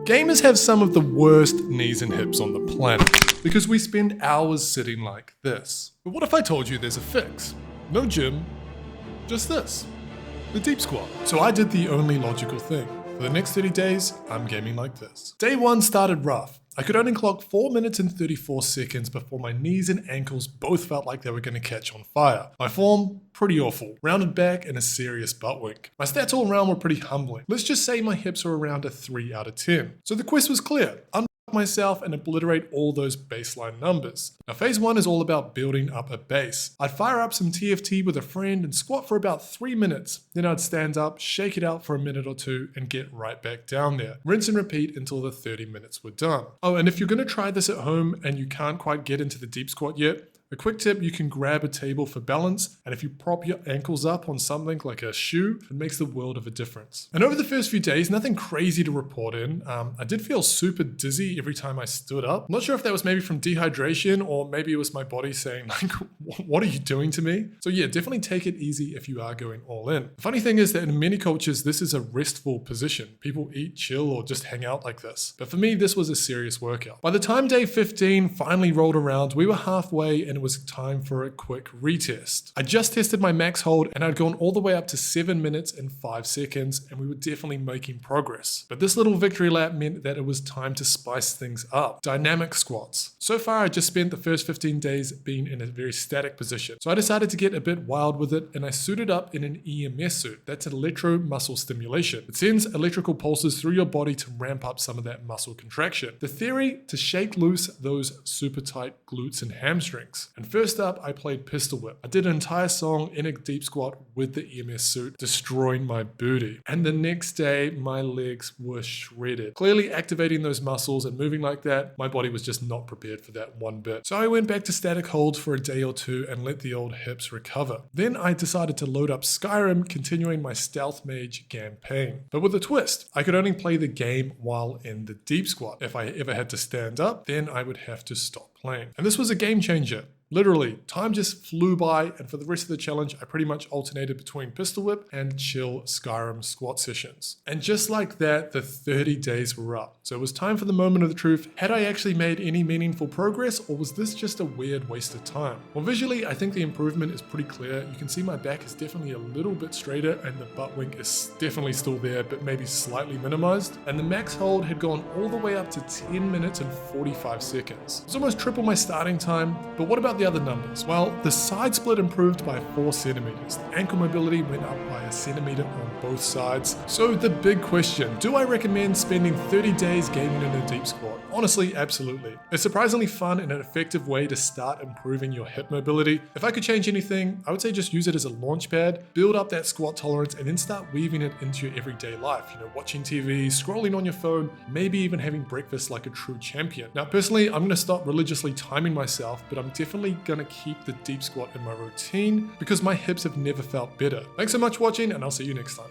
Gamers have some of the worst knees and hips on the planet because we spend hours sitting like this. But what if I told you there's a fix? No gym, just this, the deep squat. So I did the only logical thing. For the next 30 days, I'm gaming like this. Day 1 started rough. I could only clock 4 minutes and 34 seconds before my knees and ankles both felt like they were going to catch on fire. My form, pretty awful. Rounded back and a serious butt wink. My stats all around were pretty humbling. Let's just say my hips were around a 3 out of 10. So the quest was clear. Myself and obliterate all those baseline numbers. Now phase 1 is all about building up a base. I'd fire up some TFT with a friend and squat for about 3 minutes. Then I'd stand up, shake it out for a minute or two and get right back down there. Rinse and repeat until the 30 minutes were done. Oh, and if you're going to try this at home and you can't quite get into the deep squat yet, a quick tip, you can grab a table for balance, and if you prop your ankles up on something like a shoe, it makes the world of a difference. And over the first few days, nothing crazy to report in. I did feel super dizzy every time I stood up. I'm not sure if that was maybe from dehydration or maybe it was my body saying like, what are you doing to me? So yeah, definitely take it easy if you are going all in. The funny thing is that in many cultures, this is a restful position. People eat, chill, or just hang out like this. But for me, this was a serious workout. By the time day 15 finally rolled around, we were halfway and it was time for a quick retest. I just tested my max hold and I'd gone all the way up to 7 minutes and 5 seconds and we were definitely making progress. But this little victory lap meant that it was time to spice things up. Dynamic squats. So far I just spent the first 15 days being in a very static position. So I decided to get a bit wild with it and I suited up in an EMS suit. That's an electro-muscle stimulation. It sends electrical pulses through your body to ramp up some of that muscle contraction. The theory, to shake loose those super tight glutes and hamstrings. And first up, I played Pistol Whip. I did an entire song in a deep squat with the EMS suit, destroying my booty. And the next day, my legs were shredded. Clearly activating those muscles and moving like that, my body was just not prepared for that one bit. So I went back to static holds for a day or two and let the old hips recover. Then I decided to load up Skyrim, continuing my stealth mage campaign. But with a twist, I could only play the game while in the deep squat. If I ever had to stand up, then I would have to stop playing. And this was a game changer. Literally, time just flew by, and for the rest of the challenge, I pretty much alternated between Pistol Whip and chill Skyrim squat sessions. And just like that, the 30 days were up. So it was time for the moment of the truth. Had I actually made any meaningful progress, or was this just a weird waste of time? Well, visually, I think the improvement is pretty clear. You can see my back is definitely a little bit straighter, and the butt wink is definitely still there, but maybe slightly minimized. And the max hold had gone all the way up to 10 minutes and 45 seconds. It's almost triple my starting time, but what about the other numbers? Well, the side split improved by 4 centimeters. The ankle mobility went up by 1 centimeter on both sides. So the big question, do I recommend spending 30 days gaming in a deep squat? Honestly, absolutely. It's surprisingly fun and an effective way to start improving your hip mobility. If I could change anything, I would say just use it as a launch pad, build up that squat tolerance, and then start weaving it into your everyday life. You know, watching TV, scrolling on your phone, maybe even having breakfast like a true champion. Now, personally, I'm going to stop religiously timing myself, but I'm definitely going to keep the deep squat in my routine because my hips have never felt better. Thanks so much for watching, and I'll see you next time.